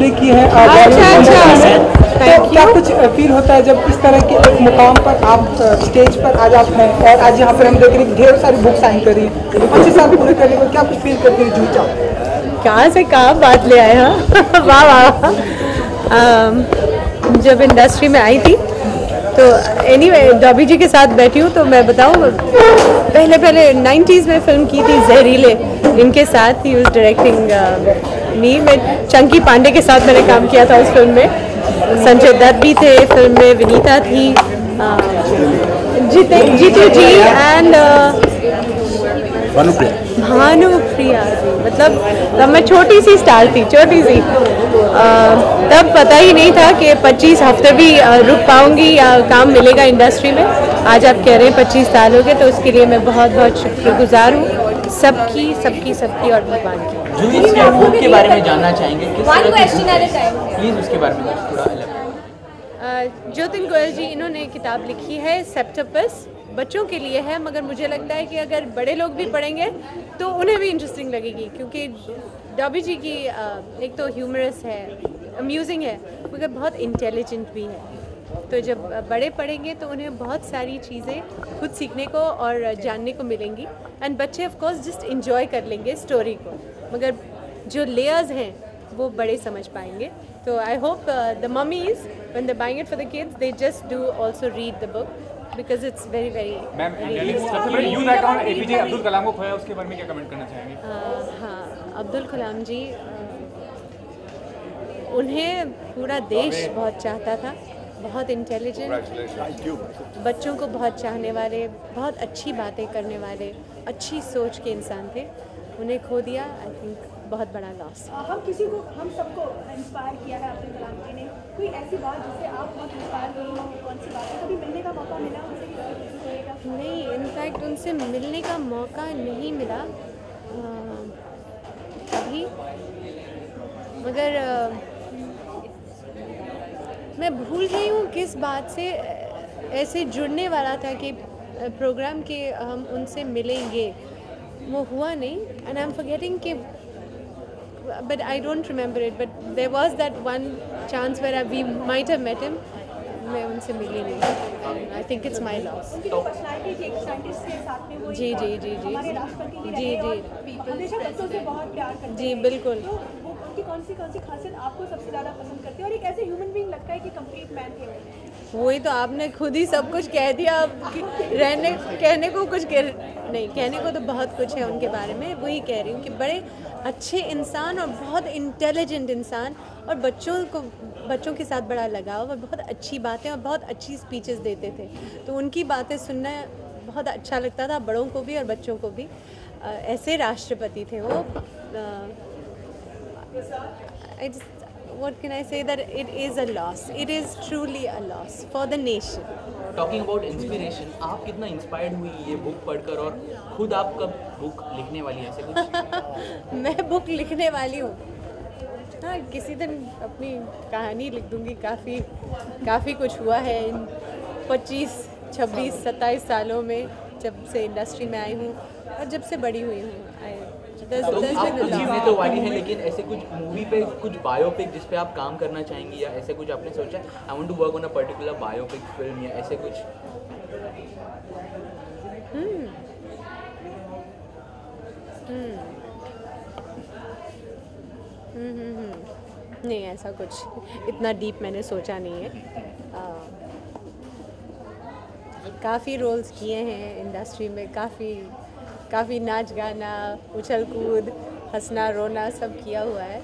Entry की है बॉलीवुड में, तो क्या कुछ फील होता है जब इस तरह के एक मुकाम पर आप स्टेज पर आज आप हैं और आज यहाँ पर हम देख रहे हैं ढेर सारी बुक साइन करी 25 साल पूरे करने को, क्या कुछ फील करते हैं जूचा? कहाँ से कहाँ बात ले आए हाँ वाह वाह। जब इंडस्ट्री में आई थी तो एनीवे डॉबी जी के साथ बैठी हूँ, तो मैं बताऊँ पहले 90s में फिल्म की थी जहरीले, इनके साथ ही उस डायरेक्टिंग मैं चंकी पांडे के साथ मैंने काम किया था उस फिल्म में। संजय दत्त भी थे फिल्म में, विनीता थी, जीतू जी एंड भानुप्रिया जी। मतलब तब मैं छोटी सी स्टार थी, छोटी सी, तब पता ही नहीं था कि 25 हफ्ते भी रुक पाऊंगी या काम मिलेगा इंडस्ट्री में। आज आप कह रहे हैं 25 साल हो गए, तो उसके लिए मैं बहुत बहुत शुक्रगुजार हूँ सबकी और भगवान की। जो इस बुक के बारे में जानना चाहेंगे, किस तरह की प्लीज उसके बारे में थोड़ा अलग। ज्योतिन गोयल जी, इन्होंने किताब लिखी है सेप्टेपस, बच्चों के लिए है, मगर मुझे लगता है कि अगर बड़े लोग भी पढ़ेंगे तो उन्हें भी इंटरेस्टिंग लगेगी, क्योंकि डॉबी जी की एक तो ह्यूमरस है, अम्यूजिंग है, मगर बहुत इंटेलिजेंट भी है। तो जब बड़े पढ़ेंगे तो उन्हें बहुत सारी चीज़ें खुद सीखने को और जानने को मिलेंगी, एंड बच्चे ऑफ कोर्स जस्ट इंजॉय कर लेंगे स्टोरी को, मगर जो लेयर्स हैं वो बड़े समझ पाएंगे। तो I hope the mummies when they buying it for the kids they just do also read the book because it's very very. Ma'am सबसे बड़े youth icon APJ Abdul Kalam को खोया, उसके बारे में क्या कमेंट करना चाहेंगे? हाँ, अब्दुल कलाम जी, उन्हें पूरा देश बहुत चाहता था, बहुत इंटेलिजेंट, बच्चों को बहुत चाहने वाले, बहुत अच्छी बातें करने वाले, अच्छी सोच के इंसान थे। उन्हें खो दिया, आई थिंक बहुत बड़ा लॉस। हम सबको इंस्पायर किया है अब्दुल कलाम जी ने। कोई ऐसी बात जिससे आप बहुत इंस्पायर हुई हो, कौन सी बात है? कभी मिलने का मौका मिला उनसे? नहीं, इनफैक्ट उनसे मिलने का मौका नहीं मिला अभी, मगर मैं भूल गई हूँ किस बात से ऐसे जुड़ने वाला था कि प्रोग्राम के हम उनसे मिलेंगे, वो हुआ नहीं, एंड आई एम फॉरगेटिंग कि but I don't remember it, but there was that one chance where we might have met him. मैं उनसे मिली नहीं। I think it's my loss. जी जी जी जी जी जी हमेशा बच्चों से बहुत प्यार करते हैं। जी बिल्कुल। तो उनकी कौन सी खासियत आपको सबसे ज़्यादा पसंद करती है, और एक ऐसे ह्यूमन बीइंग लगता है कि कंप्लीट मैन थे? वही तो आपने खुद ही सब कुछ कह दिया, कहने को कुछ नहीं, कहने को तो बहुत कुछ है उनके बारे में। वही कह रही हूँ कि बड़े अच्छे इंसान और बहुत इंटेलिजेंट इंसान, और बच्चों के साथ बड़ा लगाव और बहुत अच्छी बातें और बहुत अच्छी स्पीचेस देते थे, तो उनकी बातें सुनना बहुत अच्छा लगता था, बड़ों को भी और बच्चों को भी। ऐसे राष्ट्रपति थे वो। What can I say, that it is a loss. It is truly a loss for the nation. Talking about inspiration, आप कितना इंस्पायर्ड हुई ये बुक पढ़कर, और खुद आप कब बुक लिखने वाली हैं, ऐसे कुछ? मैं बुक लिखने वाली हूँ, हाँ, किसी दिन अपनी कहानी लिख दूँगी। काफ़ी कुछ हुआ है इन 25, 26, 27 सालों में, जब से इंडस्ट्री में आई हूँ और जब से बड़ी हुई हूँ। तो आप लिखने तो वाली हैं, लेकिन ऐसे कुछ मूवी पे, कुछ बायोपिक जिस पे आप काम करना चाहेंगी, या ऐसे कुछ आपने सोचा I want to work on a particular biopic film, या ऐसे कुछ? नहीं, ऐसा कुछ इतना डीप मैंने सोचा नहीं है। काफ़ी रोल्स किए हैं इंडस्ट्री में, काफ़ी नाच गाना, उछल कूद, हंसना रोना सब किया हुआ है।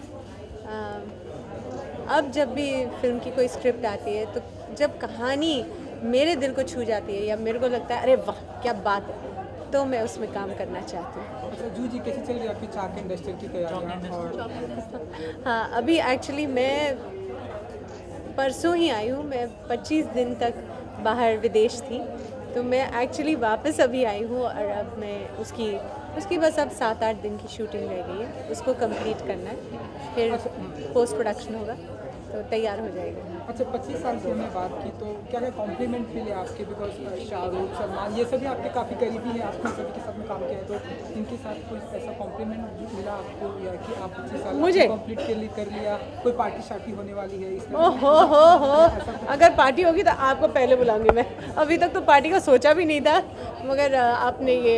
अब जब भी फिल्म की कोई स्क्रिप्ट आती है, तो जब कहानी मेरे दिल को छू जाती है या मेरे को लगता है अरे वाह क्या बात है, तो मैं उसमें काम करना चाहती हूँ। अच्छा जू जी, कैसे चल रही है आपकी चाक इंडस्ट्री की तैयारियाँ? हाँ, अभी एक्चुअली मैं परसों ही आई हूँ। मैं 25 दिन तक बाहर विदेश थी, तो मैं एक्चुअली वापस अभी आई हूँ, और अब मैं उसकी बस अब 7-8 दिन की शूटिंग रह गई है, उसको कंप्लीट करना है, फिर पोस्ट प्रोडक्शन होगा। तो तैयार हो जाएगा। अच्छा, 25 साल की हमने बात की तो क्या क्या कॉम्प्लीमेंट मिले आपके, बिकॉज शाहरुख, सलमान ये सभी आपके काफ़ी करीबी हैं, आपने सभी के साथ में काम किया है, तो इनके साथ कोई ऐसा कॉम्प्लीमेंट मिला आपको या कि आप 25 साल मुझे कंप्लीट कर लिया, कोई पार्टी शार्टी होने वाली है इस तरह? हो अगर पार्टी होगी तो आपको पहले बुलाऊंगी मैं। अभी तक तो पार्टी का सोचा भी नहीं था, मगर आपने ये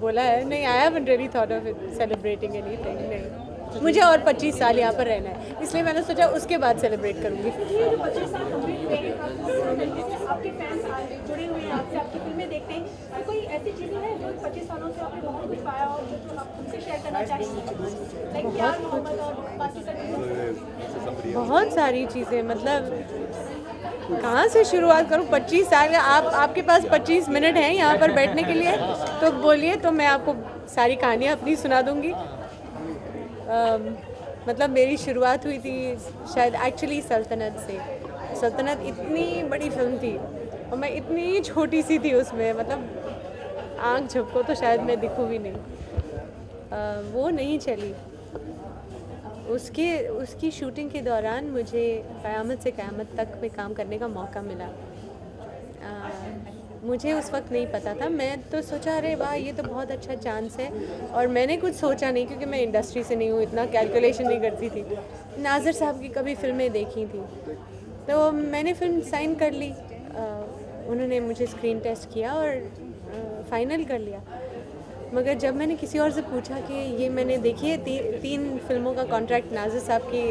बोला है। नहीं, I haven't really thought of it celebrating anything. नहीं, मुझे और 25 साल यहाँ पर रहना है, इसलिए मैंने सोचा उसके बाद सेलिब्रेट करूँगी। ये जो 25 साल कंप्लीट हुए हैं, आपके फैंस जुड़े हुए हैं आपसे, आपकी फिल्में देखते हैं, तो कोई ऐसी चीज़ें हैं जो 25 सालों से आपने बहुत कुछ पाया और जो आप उनसे शेयर करना चाहेंगे, लाइक प्यार, मोहब्बत और बाकी सब? बहुत सारी चीज़ें, मतलब कहाँ से शुरुआत करूँ? 25 साल, आपके पास 25 मिनट हैं यहाँ पर बैठने के लिए, तो बोलिए, तो मैं आपको सारी कहानियाँ अपनी सुना दूँगी। मतलब मेरी शुरुआत हुई थी शायद एक्चुअली सल्तनत से। सल्तनत इतनी बड़ी फिल्म थी और मैं इतनी छोटी सी थी उसमें, मतलब आँख झपको तो शायद मैं दिखूँ भी नहीं। वो नहीं चली। उसकी शूटिंग के दौरान मुझे क़यामत से क़यामत तक में काम करने का मौका मिला। मुझे उस वक्त नहीं पता था, मैं तो सोचा अरे वाह ये तो बहुत अच्छा चांस है, और मैंने कुछ सोचा नहीं क्योंकि मैं इंडस्ट्री से नहीं हूँ, इतना कैलकुलेशन नहीं करती थी। नाज़र साहब की कभी फिल्में देखी थी तो मैंने फ़िल्म साइन कर ली। उन्होंने मुझे स्क्रीन टेस्ट किया और फाइनल कर लिया। मगर जब मैंने किसी और से पूछा कि ये मैंने देखी है, 3 फिल्मों का कॉन्ट्रैक्ट नाज़र साहब की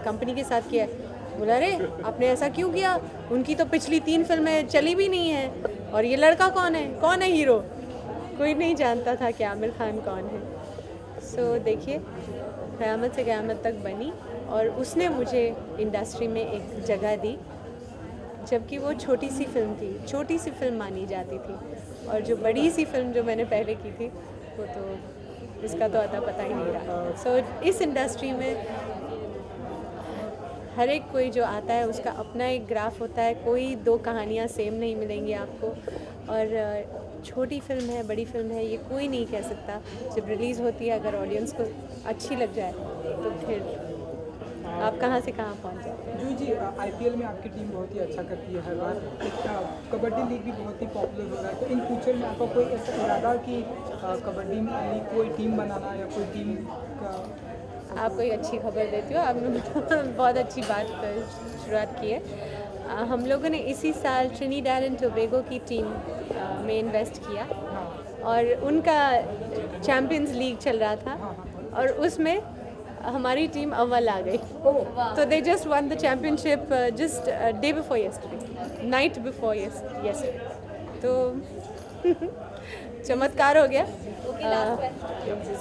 कंपनी के साथ किया है, बोला अरे आपने ऐसा क्यों किया? उनकी तो पिछली 3 फिल्में चली भी नहीं हैं, और ये लड़का कौन है हीरो? कोई नहीं जानता था कि आमिर खान कौन है। सो देखिए, क़यामत से क़यामत तक बनी और उसने मुझे इंडस्ट्री में एक जगह दी, जबकि वो छोटी सी फिल्म थी, छोटी सी फिल्म मानी जाती थी, और जो बड़ी सी फिल्म जो मैंने पहले की थी वो तो इसका तो अता पता ही नहीं रहा। सो इस इंडस्ट्री में हर एक कोई जो आता है उसका अपना एक ग्राफ होता है, कोई 2 कहानियाँ सेम नहीं मिलेंगी आपको। और छोटी फिल्म है, बड़ी फिल्म है, ये कोई नहीं कह सकता। जब रिलीज़ होती है, अगर ऑडियंस को अच्छी लग जाए तो फिर आप कहाँ से कहाँ पहुँच जाते हैं। जूही जी, IPL में आपकी टीम बहुत ही अच्छा करती है हर बार। कबड्डी लीग भी बहुत ही पॉपुलर हो रहा है, तो इन फ्यूचर में आपका कोई ऐसा इरादा कि कबड्डी लीग कोई टीम बनाना या कोई टीम का? आपको एक अच्छी खबर देती हूँ, आपने बहुत अच्छी बात शुरुआत की है। हम लोगों ने इसी साल ट्रिनिडाड एंड टोबैगो की टीम में इन्वेस्ट किया, और उनका चैम्पियंस लीग चल रहा था, और उसमें हमारी टीम अव्वल आ गई। तो they just one the championship just day before yesterday, night before yesterday. तो चमत्कार हो गया।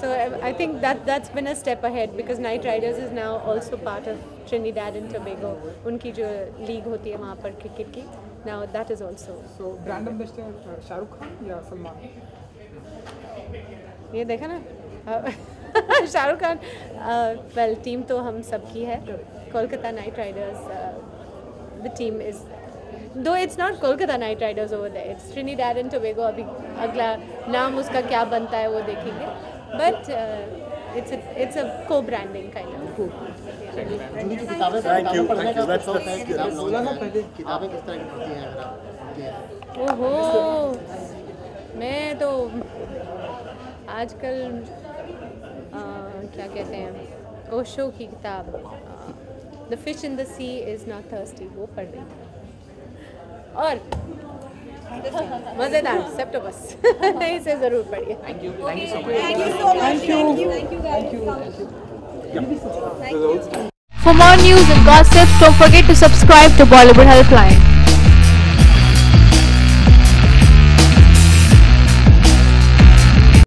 So I think that's been a step ahead because Knight Riders is now also part of Trinidad and Tobago. उनकी जो league होती है वहाँ पर क्रिकेट की, now that is also. So brand ambassador Shahrukh Khan या सलमान? ये देखा ना, शाहरुख खान। वेल, टीम तो हम सबकी है। Kolkata Knight Riders, the team is, though it's not Kolkata Knight Riders over there, it's Trinidad and Tobago. अभी अगला नाम उसका क्या बनता है वो देखेंगे, बट इट्स अ को ब्रांडिंग काइंड ऑफ। ओहो, मैं तो आजकल क्या कहते हैं, ओशो की किताब the fish in the sea is not thirsty, वो पढ़ रही थी, और मज़ेदार सेप्टेबस इसे ज़रूर पढ़िए। Thank you so much. For more news and gossip, don't forget to subscribe to Bollywood Helpline.